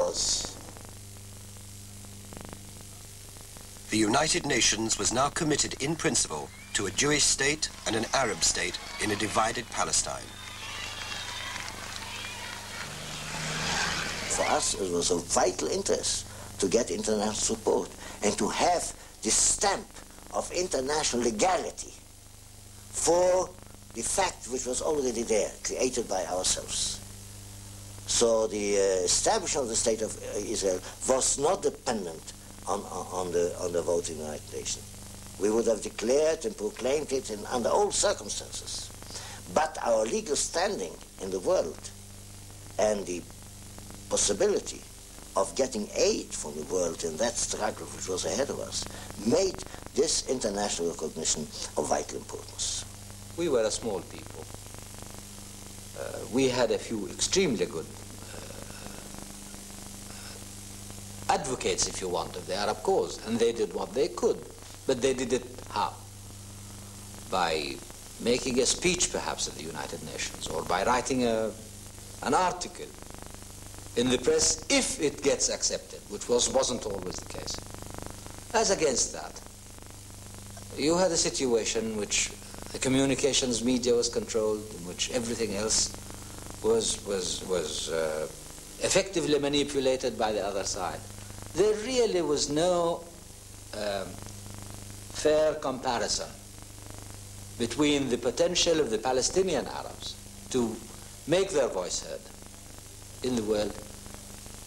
cause. The United Nations was now committed in principle to a Jewish state and an Arab state in a divided Palestine. For us, it was a vital interest to get international support and to have this stamp of international legality for the fact which was already there, created by ourselves. So the establishment of the State of Israel was not dependent on the vote in the United Nations. We would have declared and proclaimed it under all circumstances. But our legal standing in the world and the possibility of getting aid from the world in that struggle which was ahead of us made this international recognition of vital importance. We were a small people. We had a few extremely good advocates, if you want, of the Arab cause, and they did what they could. But they did it how? By making a speech, perhaps, at the United Nations, or by writing an article in the press, if it gets accepted, which wasn't always the case. As against that, you had a situation in which the communications media was controlled, in which everything else was effectively manipulated by the other side. There really was no fair comparison between the potential of the Palestinian Arabs to make their voice heard in the world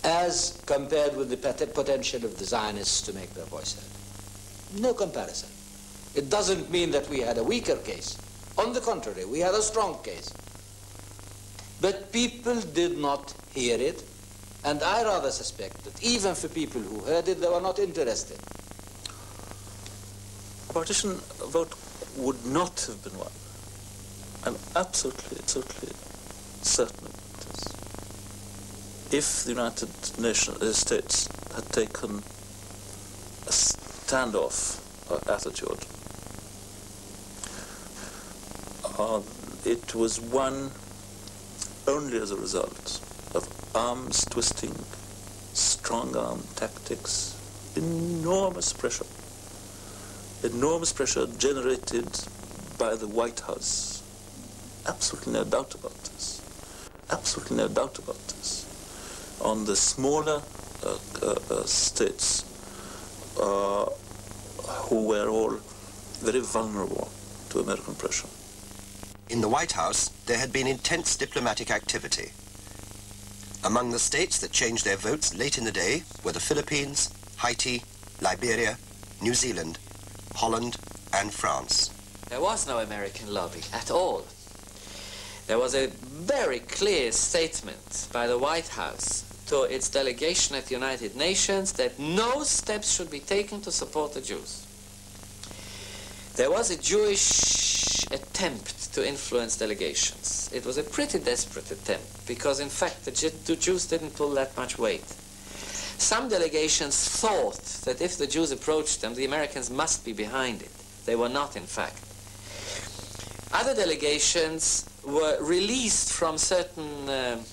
as compared with the potential of the Zionists to make their voice heard. No comparison. It doesn't mean that we had a weaker case. On the contrary, we had a strong case. But people did not hear it, and I rather suspect that even for people who heard it, they were not interested. A partition vote would not have been won. I'm absolutely certain of this. If the United States had taken a standoff attitude, it was won only as a result of arms twisting, strong arm tactics, enormous pressure generated by the White House. Absolutely no doubt about this. Absolutely no doubt about this. On the smaller states who were all very vulnerable to American pressure. In the White House, there had been intense diplomatic activity. Among the states that changed their votes late in the day were the Philippines, Haiti, Liberia, New Zealand, Holland, and France. There was no American lobby at all. There was a very clear statement by the White House to its delegation at the United Nations that no steps should be taken to support the Jews. There was a Jewish attempt to influence delegations. It was a pretty desperate attempt because, in fact, the Jews didn't pull that much weight. Some delegations thought that if the Jews approached them, the Americans must be behind it. They were not, in fact. Other delegations were released from certain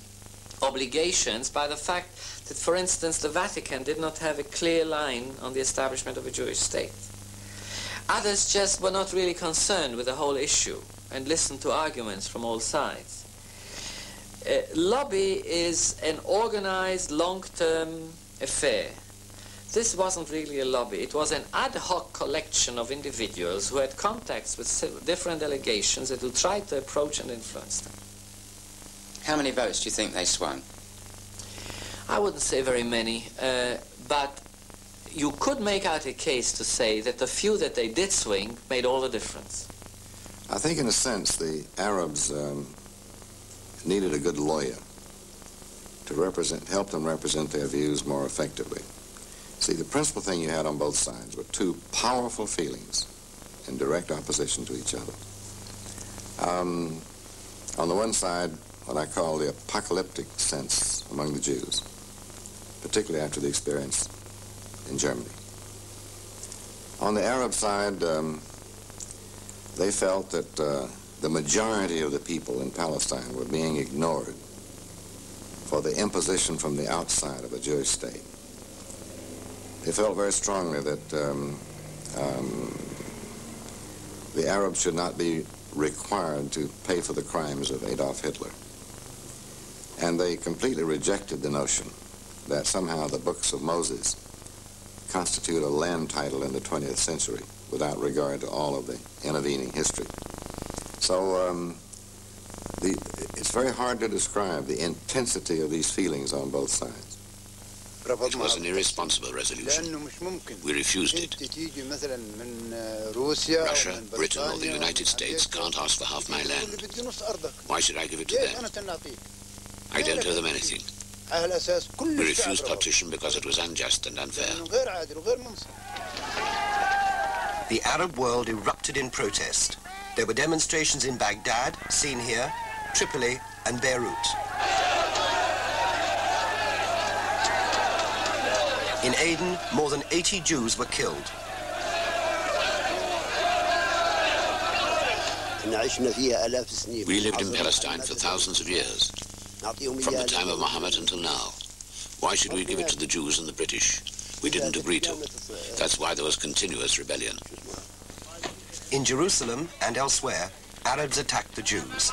obligations by the fact that, for instance, the Vatican did not have a clear line on the establishment of a Jewish state. Others just were not really concerned with the whole issue and listened to arguments from all sides. Lobby is an organized, long-term affair. This wasn't really a lobby. It was an ad hoc collection of individuals who had contacts with different delegations and who tried to approach and influence them. How many votes do you think they swung? I wouldn't say very many, but you could make out a case to say that the few that they did swing made all the difference. I think, in a sense, the Arabs needed a good lawyer to help them represent their views more effectively. See, the principal thing you had on both sides were two powerful feelings in direct opposition to each other. On the one side, what I call the apocalyptic sense among the Jews, particularly after the experience in Germany. On the Arab side, they felt that the majority of the people in Palestine were being ignored for the imposition from the outside of a Jewish state. They felt very strongly that the Arabs should not be required to pay for the crimes of Adolf Hitler. And they completely rejected the notion that somehow the books of Moses constitute a land title in the 20th century without regard to all of the intervening history. So it's very hard to describe the intensity of these feelings on both sides. It was an irresponsible resolution. We refused it. Russia, Britain, or the United States can't ask for half my land. Why should I give it to them? I don't owe them anything. We refused partition because it was unjust and unfair. The Arab world erupted in protest. There were demonstrations in Baghdad, seen here, Tripoli, and Beirut. In Aden, more than 80 Jews were killed. We lived in Palestine for thousands of years, from the time of Muhammad until now. Why should we give it to the Jews and the British? We didn't agree to. That's why there was continuous rebellion. In Jerusalem and elsewhere, Arabs attacked the Jews.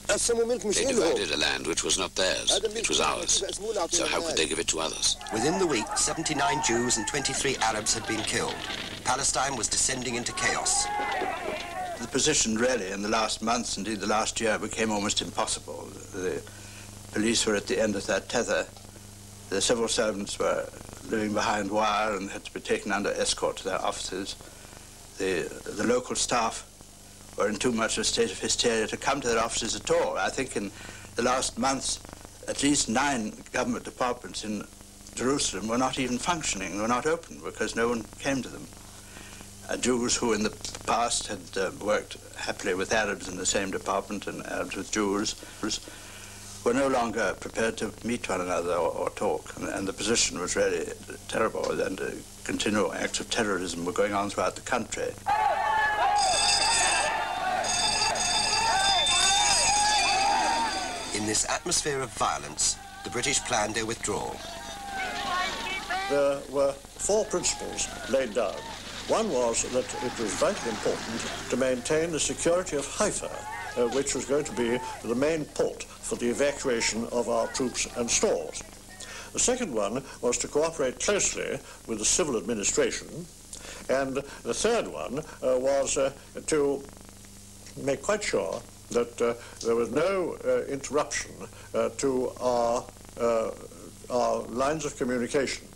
They divided a land which was not theirs. It was ours. So how could they give it to others? Within the week, 79 Jews and 23 Arabs had been killed. Palestine was descending into chaos. The position really in the last months, indeed the last year, became almost impossible. The police were at the end of their tether. The civil servants were living behind wire and had to be taken under escort to their offices. The local staff were in too much of a state of hysteria to come to their offices at all. I think in the last months, at least 9 government departments in Jerusalem were not even functioning, were not open, because no one came to them. Jews who in the past had worked happily with Arabs in the same department and Arabs with Jews were no longer prepared to meet one another or talk. And the position was really terrible, and continual acts of terrorism were going on throughout the country. In this atmosphere of violence, the British planned their withdrawal. There were 4 principles laid down. One was that it was vitally important to maintain the security of Haifa, which was going to be the main port for the evacuation of our troops and stores. The second one was to cooperate closely with the civil administration. And the third one was to make quite sure that there was no interruption to our lines of communication,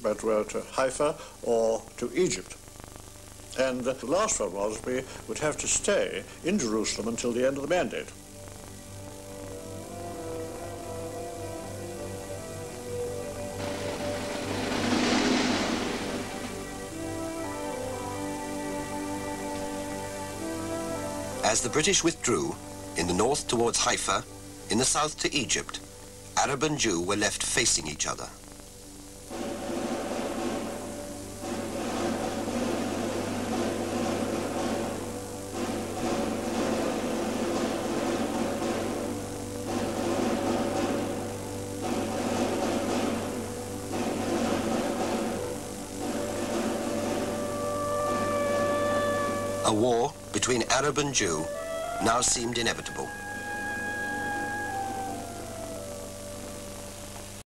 but were to Haifa or to Egypt. And the last one was we would have to stay in Jerusalem until the end of the mandate. As the British withdrew, in the north towards Haifa, in the south to Egypt, Arab and Jew were left facing each other. A war between Arab and Jew now seemed inevitable.